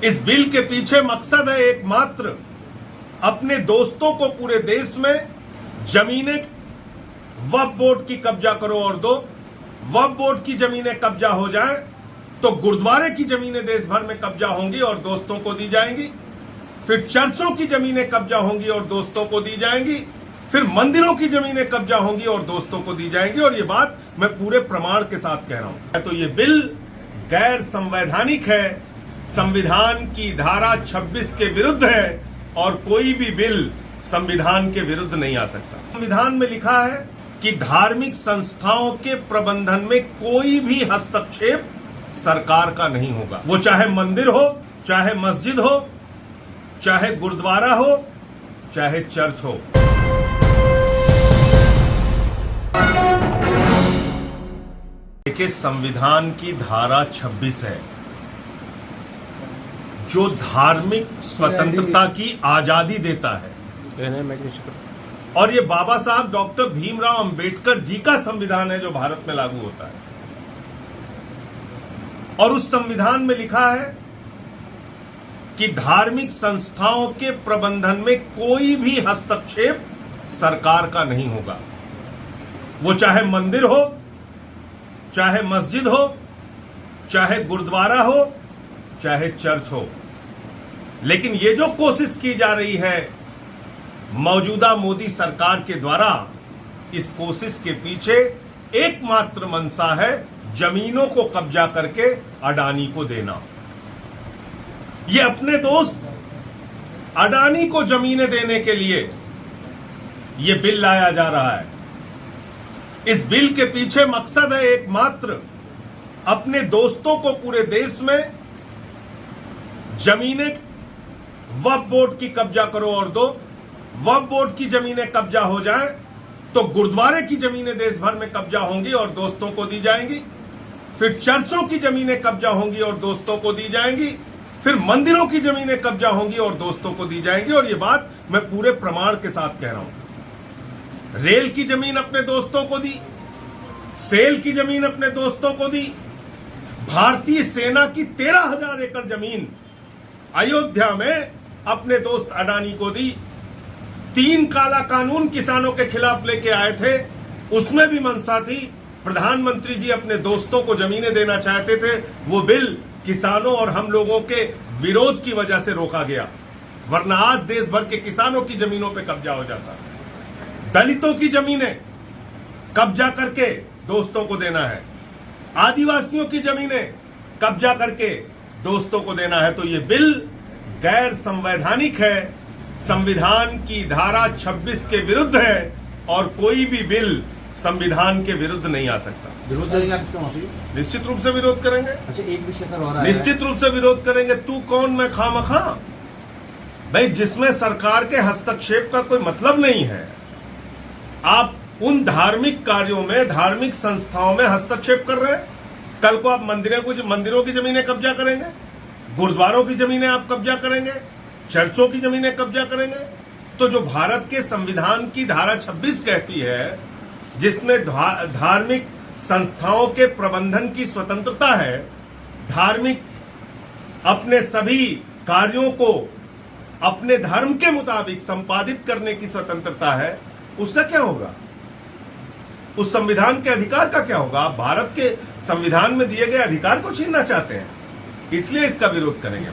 इस बिल के पीछे मकसद है एकमात्र, अपने दोस्तों को पूरे देश में जमीनें वक्फ बोर्ड की कब्जा करो और दो। वक्फ बोर्ड की जमीनें कब्जा हो जाएं तो गुरुद्वारे की जमीनें देश भर में कब्जा होंगी और दोस्तों को दी जाएंगी। फिर चर्चों की जमीनें कब्जा होंगी और दोस्तों को दी जाएंगी। फिर मंदिरों की जमीनें कब्जा होंगी और दोस्तों को दी जाएंगी। और ये बात मैं पूरे प्रमाण के साथ कह रहा हूं। तो ये बिल गैर संवैधानिक है, संविधान की धारा 26 के विरुद्ध है और कोई भी बिल संविधान के विरुद्ध नहीं आ सकता। संविधान में लिखा है कि धार्मिक संस्थाओं के प्रबंधन में कोई भी हस्तक्षेप सरकार का नहीं होगा। वो चाहे मंदिर हो, चाहे मस्जिद हो, चाहे गुरुद्वारा हो, चाहे चर्च हो। देखिए, संविधान की धारा 26 है जो धार्मिक स्वतंत्रता की आजादी देता है। और ये बाबा साहब डॉक्टर भीमराव अंबेडकर जी का संविधान है जो भारत में लागू होता है। और उस संविधान में लिखा है कि धार्मिक संस्थाओं के प्रबंधन में कोई भी हस्तक्षेप सरकार का नहीं होगा। वो चाहे मंदिर हो, चाहे मस्जिद हो, चाहे गुरुद्वारा हो, चाहे चर्च हो। लेकिन ये जो कोशिश की जा रही है मौजूदा मोदी सरकार के द्वारा, इस कोशिश के पीछे एकमात्र मंशा है जमीनों को कब्जा करके अडानी को देना। ये अपने दोस्त अडानी को जमीनें देने के लिए ये बिल लाया जा रहा है। इस बिल के पीछे मकसद है एकमात्र, अपने दोस्तों को पूरे देश में जमीनें वक्फ बोर्ड की कब्जा करो और दो। वक्फ बोर्ड की जमीनें कब्जा हो जाएं तो गुरुद्वारे की जमीनें देश भर में कब्जा होंगी और दोस्तों को दी जाएंगी। फिर चर्चों की जमीनें कब्जा होंगी और दोस्तों को दी जाएंगी। फिर मंदिरों की जमीनें कब्जा होंगी और दोस्तों को दी जाएंगी। और ये बात मैं पूरे प्रमाण के साथ कह रहा हूं। रेल की जमीन अपने दोस्तों को दी, सेल की जमीन अपने दोस्तों को दी, भारतीय सेना की 13,000 एकड़ जमीन अयोध्या में अपने दोस्त अडानी को दी। 3 काला कानून किसानों के खिलाफ लेके आए थे, उसमें भी मंशा थी। प्रधानमंत्री जी अपने दोस्तों को जमीनें देना चाहते थे। वो बिल किसानों और हम लोगों के विरोध की वजह से रोका गया, वरना आज देश भर के किसानों की जमीनों पे कब्जा हो जाता। दलितों की जमीनें कब्जा करके दोस्तों को देना है, आदिवासियों की जमीनें कब्जा करके दोस्तों को देना है। तो ये बिल गैर संवैधानिक है, संविधान की धारा 26 के विरुद्ध है और कोई भी बिल संविधान के विरुद्ध नहीं आ सकता। विरोध करेंगे आप इसका? माफी, निश्चित रूप से विरोध करेंगे। अच्छा, एक विषय सर हो रहा है, निश्चित रूप से विरोध करेंगे। तू कौन, मैं खामखा? भाई, जिसमें सरकार के हस्तक्षेप का कोई मतलब नहीं है, आप उन धार्मिक कार्यों में, धार्मिक संस्थाओं में हस्तक्षेप कर रहे हैं। कल को आप मंदिरों की जमीनें कब्जा करेंगे, गुरुद्वारों की जमीनें आप कब्जा करेंगे, चर्चों की जमीनें कब्जा करेंगे। तो जो भारत के संविधान की धारा 26 कहती है, जिसमें धार्मिक संस्थाओं के प्रबंधन की स्वतंत्रता है, धार्मिक अपने सभी कार्यों को अपने धर्म के मुताबिक संपादित करने की स्वतंत्रता है, उसका क्या होगा? उस संविधान के अधिकार का क्या होगा? आप भारत के संविधान में दिए गए अधिकार को छीनना चाहते हैं, इसलिए इसका विरोध करेंगे।